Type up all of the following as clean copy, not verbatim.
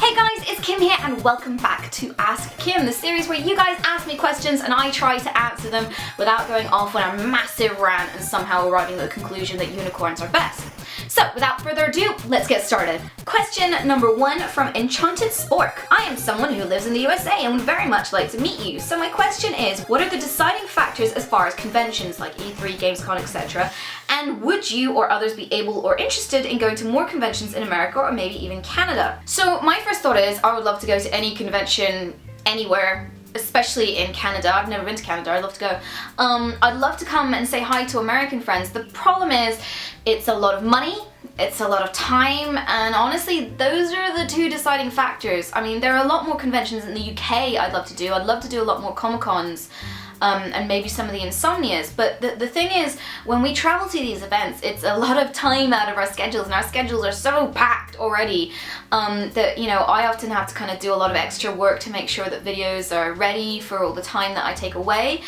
Hey guys, it's Kim here and welcome back to Ask Kim, the series where you guys ask me questions and I try to answer them without going off on a massive rant and somehow arriving at the conclusion that unicorns are best. So, without further ado, let's get started. Question number 1 from Enchanted Spork. I am someone who lives in the USA and would very much like to meet you. So my question is, what are the deciding factors as far as conventions like E3, Gamescom, etc.? And would you or others be able or interested in going to more conventions in America or maybe even Canada? So my first thought is, I would love to go to any convention anywhere, especially in Canada. I've never been to Canada, I'd love to go. I'd love to come and say hi to American friends. The problem is, it's a lot of money, it's a lot of time, and honestly, those are the two deciding factors. I mean, there are a lot more conventions in the UK I'd love to do. I'd love to do a lot more Comic-Cons. And maybe some of the Insomnias, but the thing is, when we travel to these events, it's a lot of time out of our schedules, and our schedules are so packed already that, you know, I often have to kind of do a lot of extra work to make sure that videos are ready for all the time that I take away.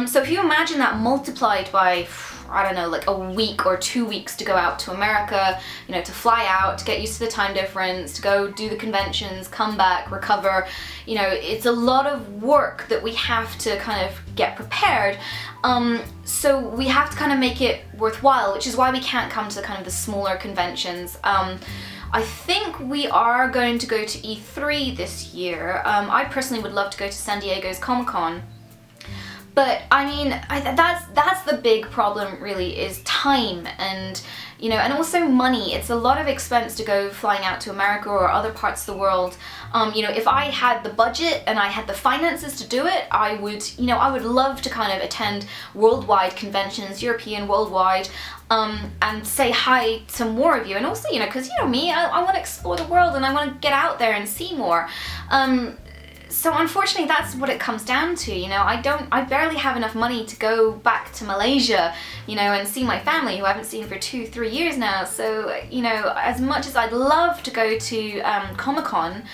So if you imagine that multiplied by, I don't know, like a week or 2 weeks to go out to America, you know, to fly out, to get used to the time difference, to go do the conventions, come back, recover, you know, it's a lot of work that we have to kind of get prepared. So we have to kind of make it worthwhile, which is why we can't come to kind of the smaller conventions. I think we are going to go to E3 this year. I personally would love to go to San Diego's Comic-Con. But I mean, that's the big problem really, is time and, you know, and also money. It's a lot of expense to go flying out to America or other parts of the world. You know, if I had the budget and I had the finances to do it, I would, you know, I would love to kind of attend worldwide conventions, European, worldwide, and say hi to more of you. And also, you know, because, you know me, I want to explore the world and I want to get out there and see more. So unfortunately, that's what it comes down to, you know. I barely have enough money to go back to Malaysia, you know, and see my family who I haven't seen for 2-3 years now. So, you know, as much as I'd love to go to Comic-Con,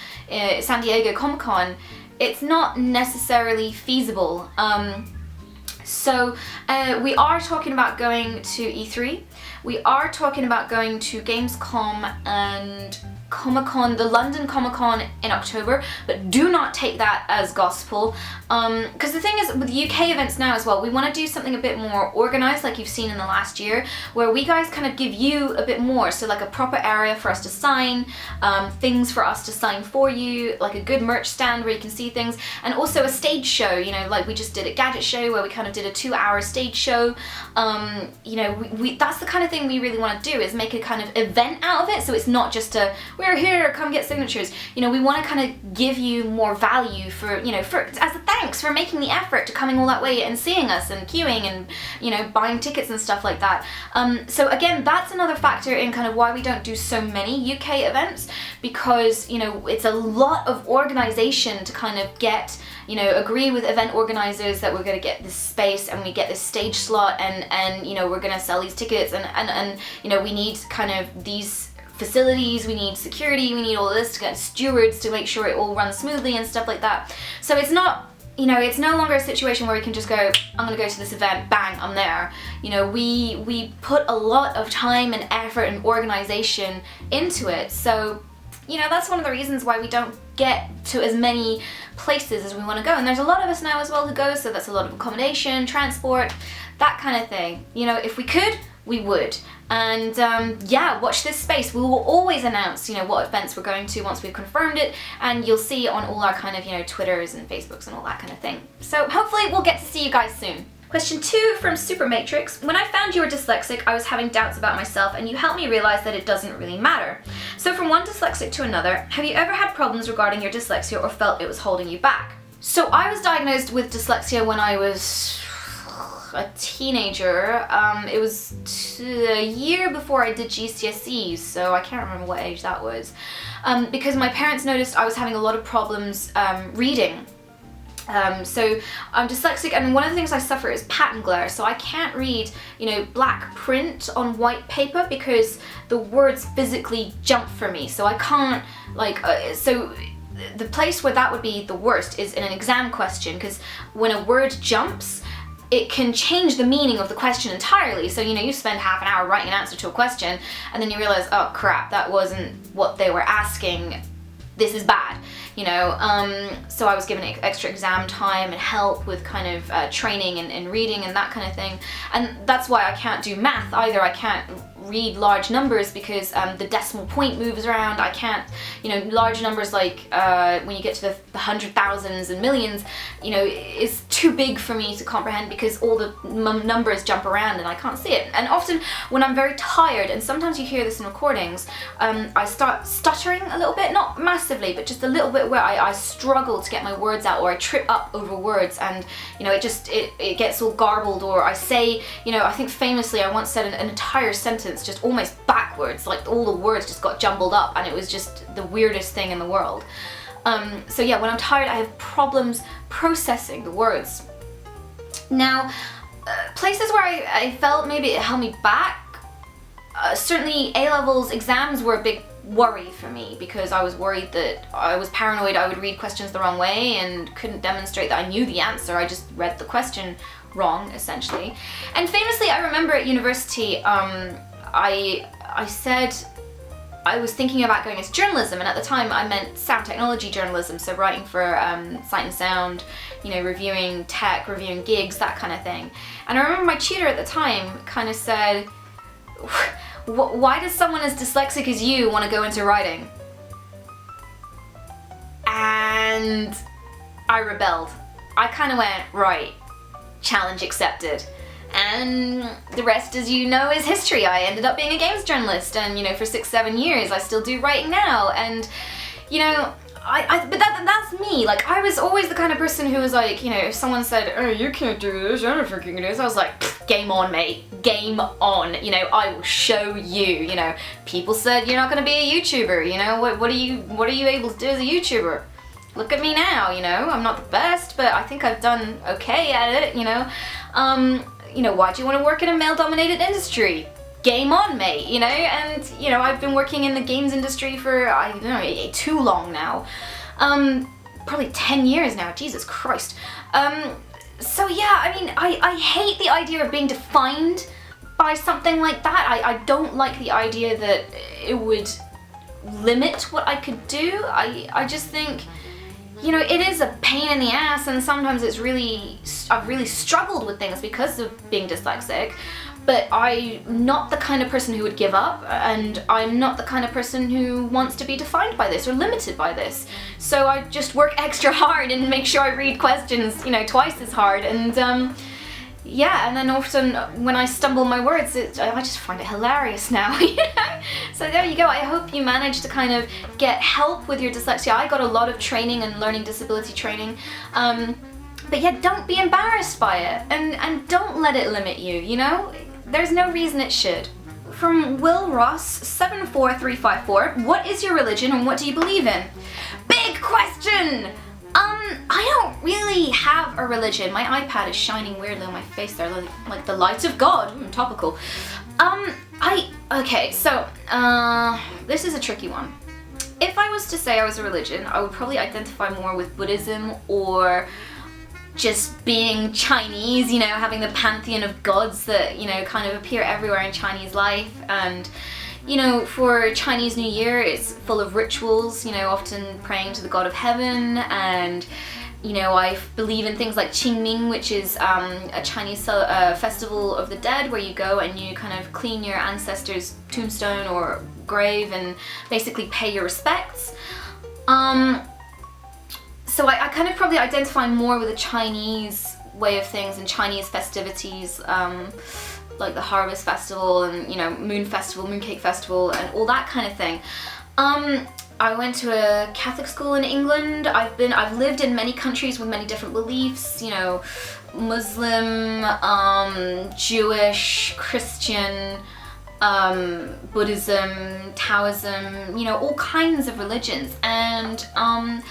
San Diego Comic-Con, it's not necessarily feasible. So we are talking about going to E3. We are talking about going to Gamescom and Comic-Con, the London Comic-Con in October, but do not take that as gospel. Because the thing is, with UK events now as well, we want to do something a bit more organized, like you've seen in the last year, where we guys kind of give you a bit more. So like a proper area for us to sign, things for us to sign for you, like a good merch stand where you can see things, and also a stage show, you know, like we just did at Gadget Show, where we kind of did a 2-hour stage show. You know, that's the kind of thing we really want to do, is make a kind of event out of it, so it's not just a, we're here, come get signatures. You know, we want to kind of give you more value for, you know, for as a thanks for making the effort to coming all that way and seeing us and queuing and, you know, buying tickets and stuff like that. So again, that's another factor in kind of why we don't do so many UK events, because, you know, it's a lot of organization to kind of get, you know, agree with event organizers that we're going to get this space and we get this stage slot and you know, we're going to sell these tickets and you know, we need kind of these facilities, we need security, we need all this to get stewards to make sure it all runs smoothly and stuff like that. So it's not, you know, it's no longer a situation where we can just go, I'm gonna go to this event, bang, I'm there. You know, we put a lot of time and effort and organization into it. So, you know, that's one of the reasons why we don't get to as many places as we want to go. And there's a lot of us now as well who go, so that's a lot of accommodation, transport, that kind of thing. You know, if we could, we would. And yeah, watch this space. We will always announce, you know, what events we're going to once we've confirmed it, and you'll see on all our kind of, you know, Twitters and Facebooks and all that kind of thing. So hopefully we'll get to see you guys soon. Question 2 from Super Matrix. When I found you were dyslexic, I was having doubts about myself, and you helped me realize that it doesn't really matter. So from one dyslexic to another, have you ever had problems regarding your dyslexia or felt it was holding you back? So I was diagnosed with dyslexia when I was a teenager. It was a year before I did GCSEs, so I can't remember what age that was. Because my parents noticed I was having a lot of problems reading. So I'm dyslexic, and one of the things I suffer is pattern glare, so I can't read, you know, black print on white paper because the words physically jump for me, so I can't, like, so the place where that would be the worst is in an exam question, because when a word jumps, it can change the meaning of the question entirely. So, you know, you spend half an hour writing an answer to a question, and then you realize, oh crap, that wasn't what they were asking. this is bad, you know. So I was given extra exam time and help with kind of training and reading and that kind of thing. And that's why I can't do math either. I can't read large numbers because the decimal point moves around. I can't, you know, large numbers like when you get to the hundred thousands and millions, you know, is too big for me to comprehend because all the numbers jump around and I can't see it. And often when I'm very tired, and sometimes you hear this in recordings, I start stuttering a little bit, not massively, but just a little bit, where I struggle to get my words out, or I trip up over words, and you know, it gets all garbled, or I say, you know, I think famously I once said an entire sentence just almost backwards, like all the words just got jumbled up, and it was just the weirdest thing in the world. So yeah, when I'm tired, I have problems processing the words. Now, places where I felt maybe it held me back, certainly A-levels exams were a big worry for me, because I was worried that I was paranoid I would read questions the wrong way and couldn't demonstrate that I knew the answer. I just read the question wrong, essentially. And famously, I remember at university, I said I was thinking about going into journalism, and at the time I meant sound technology journalism, so writing for Sight and Sound, you know, reviewing tech, reviewing gigs, that kind of thing. And I remember my tutor at the time kind of said, why does someone as dyslexic as you want to go into writing? And I rebelled. I kind of went, right, challenge accepted. And the rest, as you know, is history. I ended up being a games journalist, and you know, for 6-7 years I still do writing now. And you know, but that's me. Like, I was always the kind of person who was like, you know, if someone said, oh, you can't do this, you're not freaking do this, I was like, game on, mate, game on, you know, I will show you. You know, people said you're not going to be a YouTuber, you know, what are you able to do as a YouTuber? Look at me now, you know, I'm not the best, but I think I've done okay at it, you know. You know, why do you want to work in a male-dominated industry? Game on, mate, you know. And you know, I've been working in the games industry for, I don't know, too long now, probably 10 years now, Jesus Christ. So yeah, I mean, I hate the idea of being defined by something like that. I don't like the idea that it would limit what I could do. I just think, you know, it is a pain in the ass, and sometimes I've really struggled with things because of being dyslexic, but I'm not the kind of person who would give up, and I'm not the kind of person who wants to be defined by this or limited by this. So I just work extra hard and make sure I read questions, you know, twice as hard, and yeah, and then often when I stumble my words, I just find it hilarious now, you know? So there you go. I hope you managed to kind of get help with your dyslexia. I got a lot of training and learning disability training. But yeah, don't be embarrassed by it, and don't let it limit you, you know? There's no reason it should. From Will Ross 74354, what is your religion and what do you believe in? Big question! I don't really have a religion. My iPad is shining weirdly on my face there, like the light of God. Topical. Okay, so, this is a tricky one. If I was to say I was a religion, I would probably identify more with Buddhism, or just being Chinese, you know, having the pantheon of gods that, you know, kind of appear everywhere in Chinese life. And you know, for Chinese New Year, it's full of rituals, you know, often praying to the god of heaven, and you know, I believe in things like Qingming, which is a Chinese festival of the dead, where you go and you kind of clean your ancestors' tombstone or grave and basically pay your respects. So I kind of probably identify more with the Chinese way of things and Chinese festivities, like the Harvest Festival and, you know, Moon Festival, Mooncake Festival and all that kind of thing. I went to a Catholic school in England. I've lived in many countries with many different beliefs, you know, Muslim, Jewish, Christian, Buddhism, Taoism, you know, all kinds of religions. And I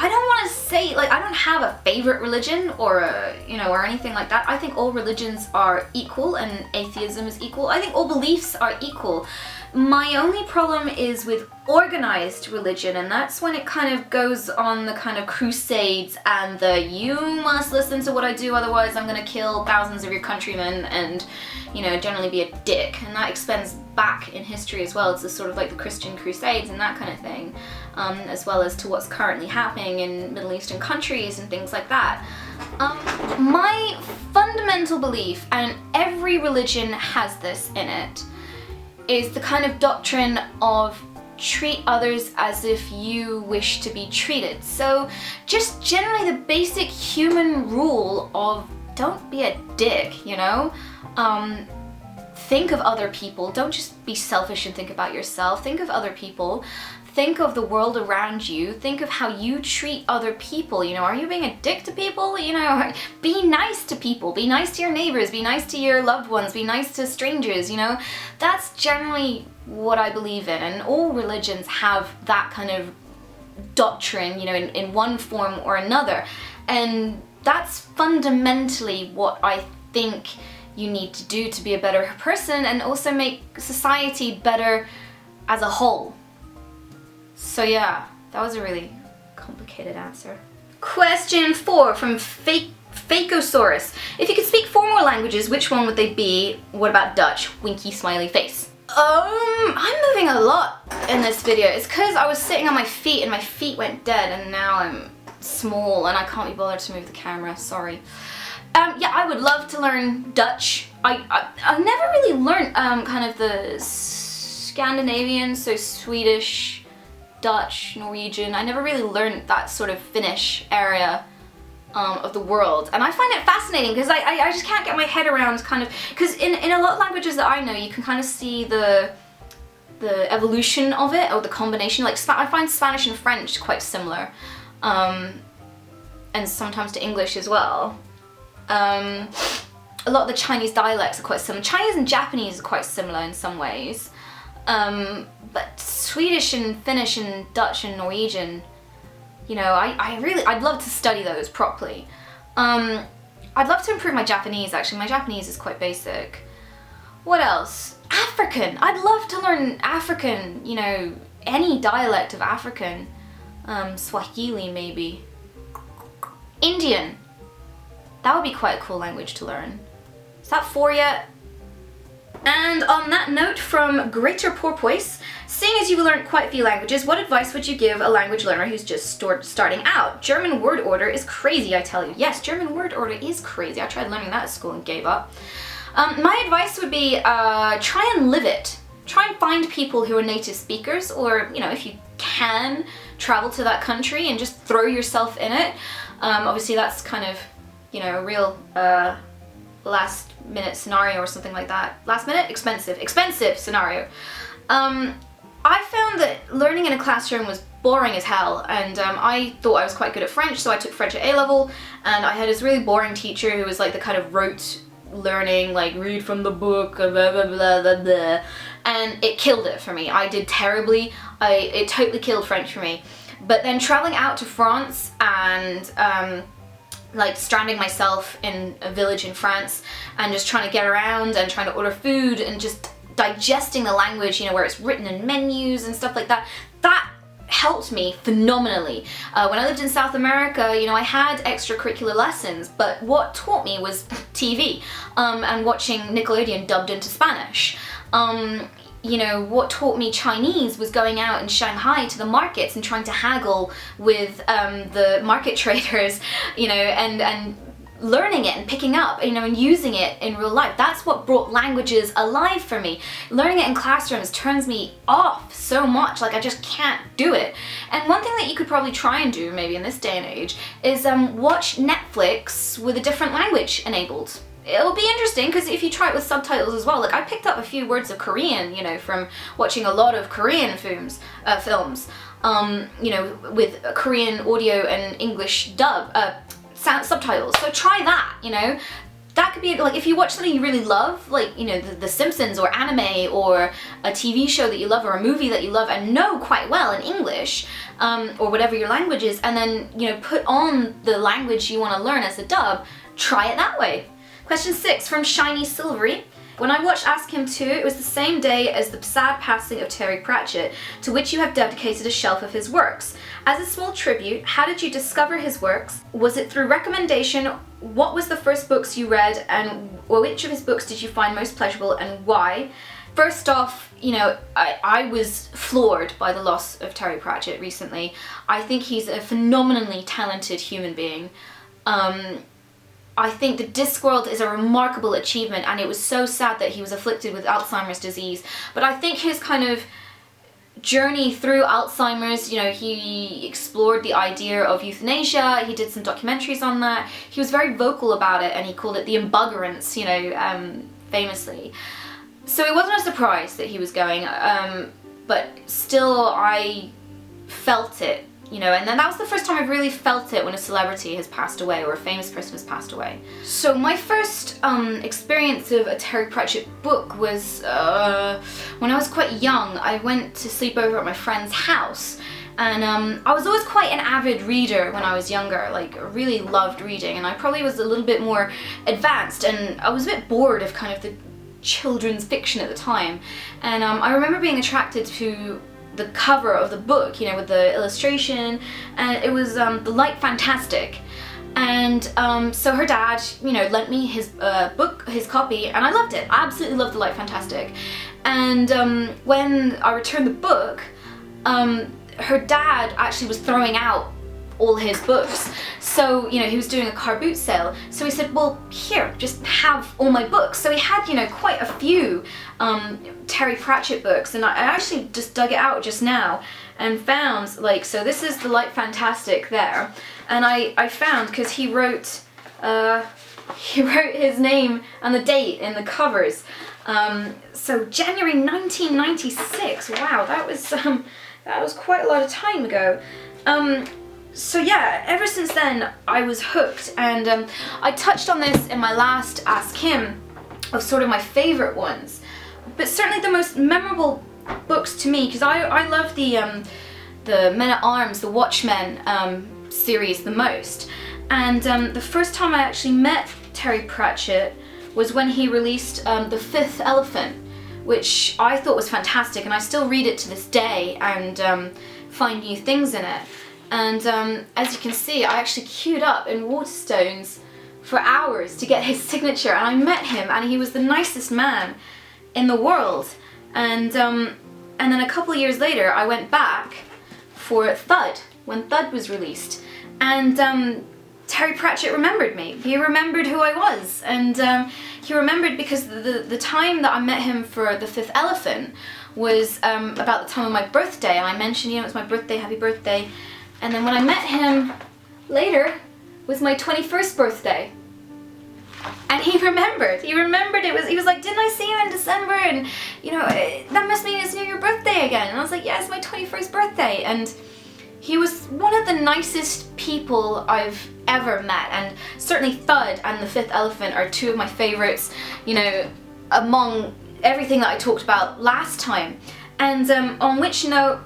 don't want to say, like, I don't have a favorite religion or you know, or anything like that. I think all religions are equal and atheism is equal. I think all beliefs are equal. My only problem is with organized religion, and that's when it kind of goes on the kind of crusades and the you must listen to what I do, otherwise I'm gonna kill thousands of your countrymen and, you know, generally be a dick. And that extends back in history as well to sort of like the Christian crusades and that kind of thing, as well as to what's currently happening in Middle Eastern countries and things like that. My fundamental belief, and every religion has this in it, is the kind of doctrine of treat others as if you wish to be treated. So just generally the basic human rule of don't be a dick, you know? Think of other people. Don't just be selfish and think about yourself. Think of other people. Think of the world around you. Think of how you treat other people. You know, are you being a dick to people? You know, be nice to people. Be nice to your neighbors. Be nice to your loved ones. Be nice to strangers, you know? That's generally what I believe in. And all religions have that kind of doctrine, you know, in one form or another. And that's fundamentally what I think you need to do to be a better person and also make society better as a whole. So yeah, that was a really complicated answer. Question 4 from Fakosaurus. If you could speak 4 more languages, which one would they be? What about Dutch? Winky smiley face. I'm moving a lot in this video. It's because I was sitting on my feet and my feet went dead and now I'm small and I can't be bothered to move the camera, sorry. Yeah, I would love to learn Dutch. I never really learned kind of the Scandinavian, so Swedish, Dutch, Norwegian. I never really learned that sort of Finnish area of the world, and I find it fascinating because I just can't get my head around kind of, because in a lot of languages that I know you can kind of see the evolution of it, or the combination. Like I find Spanish and French quite similar, and sometimes to English as well. A lot of the Chinese dialects are quite similar. Chinese and Japanese are quite similar in some ways. But Swedish and Finnish and Dutch and Norwegian, you know, I'd love to study those properly. I'd love to improve my Japanese, actually. My Japanese is quite basic. What else? African. I'd love to learn African, you know, any dialect of African. Swahili maybe. Indian. That would be quite a cool language to learn. Is that 4 yet? And on that note from Greater Porpoise, seeing as you've learned quite a few languages, what advice would you give a language learner who's just starting out? German word order is crazy, I tell you. Yes, German word order is crazy. I tried learning that at school and gave up. My advice would be try and live it. Try and find people who are native speakers, or, you know, if you can, travel to that country and just throw yourself in it. Obviously that's kind of, you know, a real last minute scenario or something like that. Last minute? Expensive scenario. I found that learning in a classroom was boring as hell, and I thought I was quite good at French, so I took French at A-level, and I had this really boring teacher who was like the kind of rote learning, like read from the book, blah blah blah blah blah, and it killed it for me. I did terribly. It totally killed French for me. But then traveling out to France and like stranding myself in a village in France and just trying to get around and trying to order food and just digesting the language, you know, where it's written in menus and stuff like that, that helped me phenomenally. When I lived in South America, you know, I had extracurricular lessons, but what taught me was TV and watching Nickelodeon dubbed into Spanish. You know, what taught me Chinese was going out in Shanghai to the markets and trying to haggle with the market traders, you know, and learning it and picking up, you know, and using it in real life. That's what brought languages alive for me. Learning it in classrooms turns me off so much, like I just can't do it. And one thing that you could probably try and do, maybe in this day and age, is watch Netflix with a different language enabled. It'll be interesting, because if you try it with subtitles as well, like I picked up a few words of Korean, you know, from watching a lot of Korean films, you know, with Korean audio and English subtitles. So try that, you know. That could be, like, if you watch something you really love, like, you know, The Simpsons or anime or a TV show that you love or a movie that you love and know quite well in English, or whatever your language is, and then, you know, put on the language you want to learn as a dub, try it that way. Question 6 from Shiny Silvery. When I watched Ask Him 2, it was the same day as the sad passing of Terry Pratchett, to which you have dedicated a shelf of his works. As a small tribute, how did you discover his works? Was it through recommendation? What was the first books you read, and which of his books did you find most pleasurable and why? First off, you know, I was floored by the loss of Terry Pratchett recently. I think he's a phenomenally talented human being. I think the Discworld is a remarkable achievement, and it was so sad that he was afflicted with Alzheimer's disease. But I think his kind of journey through Alzheimer's, you know, he explored the idea of euthanasia, he did some documentaries on that, he was very vocal about it, and he called it the embuggerance, you know, famously. So it wasn't a surprise that he was going, but still I felt it, you know, and then that was the first time I've really felt it when a celebrity has passed away or a famous person has passed away. So my first experience of a Terry Pratchett book was when I was quite young. I went to sleep over at my friend's house, and I was always quite an avid reader when I was younger, like really loved reading, and I probably was a little bit more advanced, and I was a bit bored of kind of the children's fiction at the time. And I remember being attracted to the cover of the book, you know, with the illustration, and it was The Light Fantastic. And so her dad, you know, lent me his book, his copy, and I loved it. I absolutely loved The Light Fantastic. And when I returned the book, her dad actually was throwing out all his books. So, you know, he was doing a car boot sale. So he said, well, here, just have all my books. So he had, you know, quite a few Terry Pratchett books, and I actually just dug it out just now and found, like, so this is The Light Fantastic there. And I found, because he wrote his name and the date in the covers. So January 1996, wow, that was quite a lot of time ago. So yeah, ever since then I was hooked, and I touched on this in my last Ask Him of sort of my favourite ones, but certainly the most memorable books to me, because I love the Men-at-Arms, the Watchmen series the most. And the first time I actually met Terry Pratchett was when he released The Fifth Elephant, which I thought was fantastic, and I still read it to this day and find new things in it. And as you can see, I actually queued up in Waterstones for hours to get his signature, and I met him, and he was the nicest man in the world. And then a couple of years later, I went back for Thud, when Thud was released, and Terry Pratchett remembered me. He remembered who I was, and he remembered because the time that I met him for The Fifth Elephant was about the time of my birthday, and I mentioned, you know, it's my birthday, happy birthday. And then when I met him later was my 21st birthday. And he remembered it. He was like, didn't I see you in December? And, you know, that must mean it's near your birthday again. And I was like, yeah, it's my 21st birthday. And he was one of the nicest people I've ever met. And certainly Thud and The Fifth Elephant are two of my favorites, you know, among everything that I talked about last time. And on which note,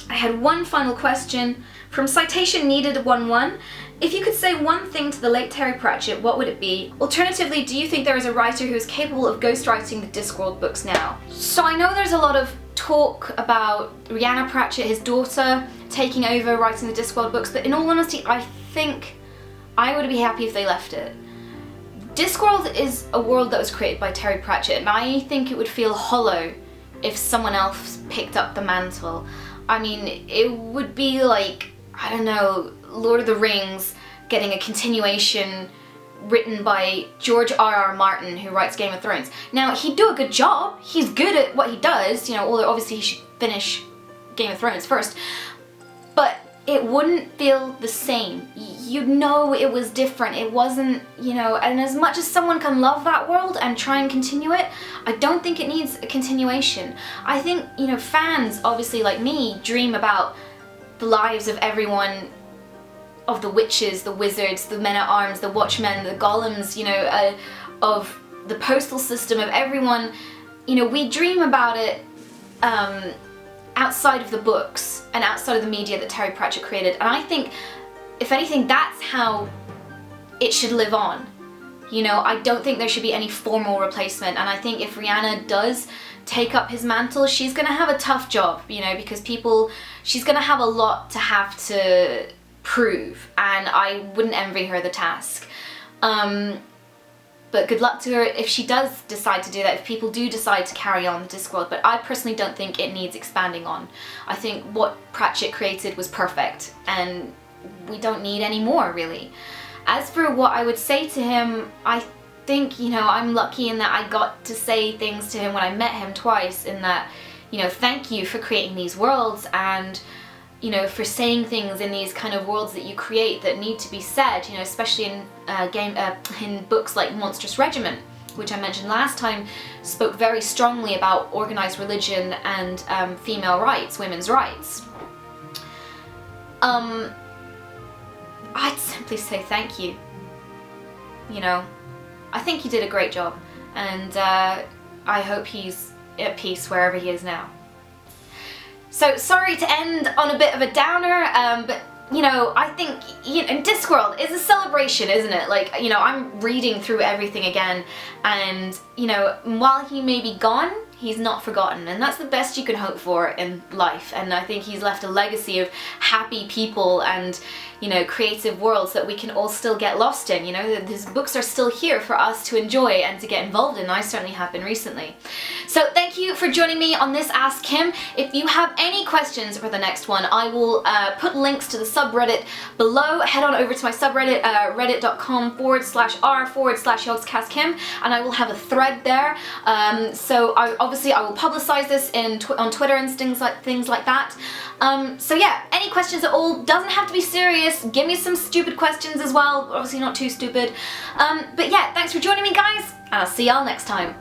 I had one final question from Citation Needed 11. If you could say one thing to the late Terry Pratchett, what would it be? Alternatively, do you think there is a writer who is capable of ghostwriting the Discworld books now? So I know there's a lot of talk about Rhianna Pratchett, his daughter, taking over writing the Discworld books, but in all honesty, I think I would be happy if they left it. Discworld is a world that was created by Terry Pratchett, and I think it would feel hollow if someone else picked up the mantle. I mean, it would be like, I don't know, Lord of the Rings getting a continuation written by George R.R. Martin, who writes Game of Thrones. Now, he'd do a good job. He's good at what he does, you know, although obviously he should finish Game of Thrones first. But it wouldn't feel the same. You'd know it was different. It wasn't, you know, and as much as someone can love that world and try and continue it, I don't think it needs a continuation. I think, you know, fans, obviously like me, dream about the lives of everyone, of the witches, the wizards, the men-at-arms, the watchmen, the golems, you know, of the postal system, of everyone. You know, we dream about it outside of the books and outside of the media that Terry Pratchett created, and I think, if anything, that's how it should live on. You know, I don't think there should be any formal replacement, and I think if Rihanna does take up his mantle, she's gonna have a tough job, you know, because she's gonna have a lot to have to prove, and I wouldn't envy her the task. But good luck to her if she does decide to do that, if people do decide to carry on the Discworld, but I personally don't think it needs expanding on. I think what Pratchett created was perfect, and we don't need any more, really. As for what I would say to him, I think, you know, I'm lucky in that I got to say things to him when I met him twice, in that, you know, thank you for creating these worlds, and, you know, for saying things in these kind of worlds that you create that need to be said, you know, especially in in books like Monstrous Regiment, which I mentioned last time, spoke very strongly about organized religion and female rights, women's rights. I'd simply say thank you. You know, I think he did a great job, and I hope he's at peace wherever he is now. So sorry to end on a bit of a downer, but you know, I think, you know, Discworld is a celebration, isn't it? Like, you know, I'm reading through everything again, and you know, while he may be gone, he's not forgotten, and that's the best you can hope for in life. And I think he's left a legacy of happy people and, you know, creative worlds that we can all still get lost in. You know, his books are still here for us to enjoy and to get involved in. I certainly have been recently. So thank you for joining me on this Ask Kim. If you have any questions for the next one, I will put links to the subreddit below. Head on over to my subreddit, reddit.com/r/Yogscast and I will have a thread there. So obviously I will publicize this on Twitter and things like that. So yeah, any questions at all, doesn't have to be serious. Give me some stupid questions as well, obviously not too stupid. But yeah, thanks for joining me, guys, and I'll see y'all next time.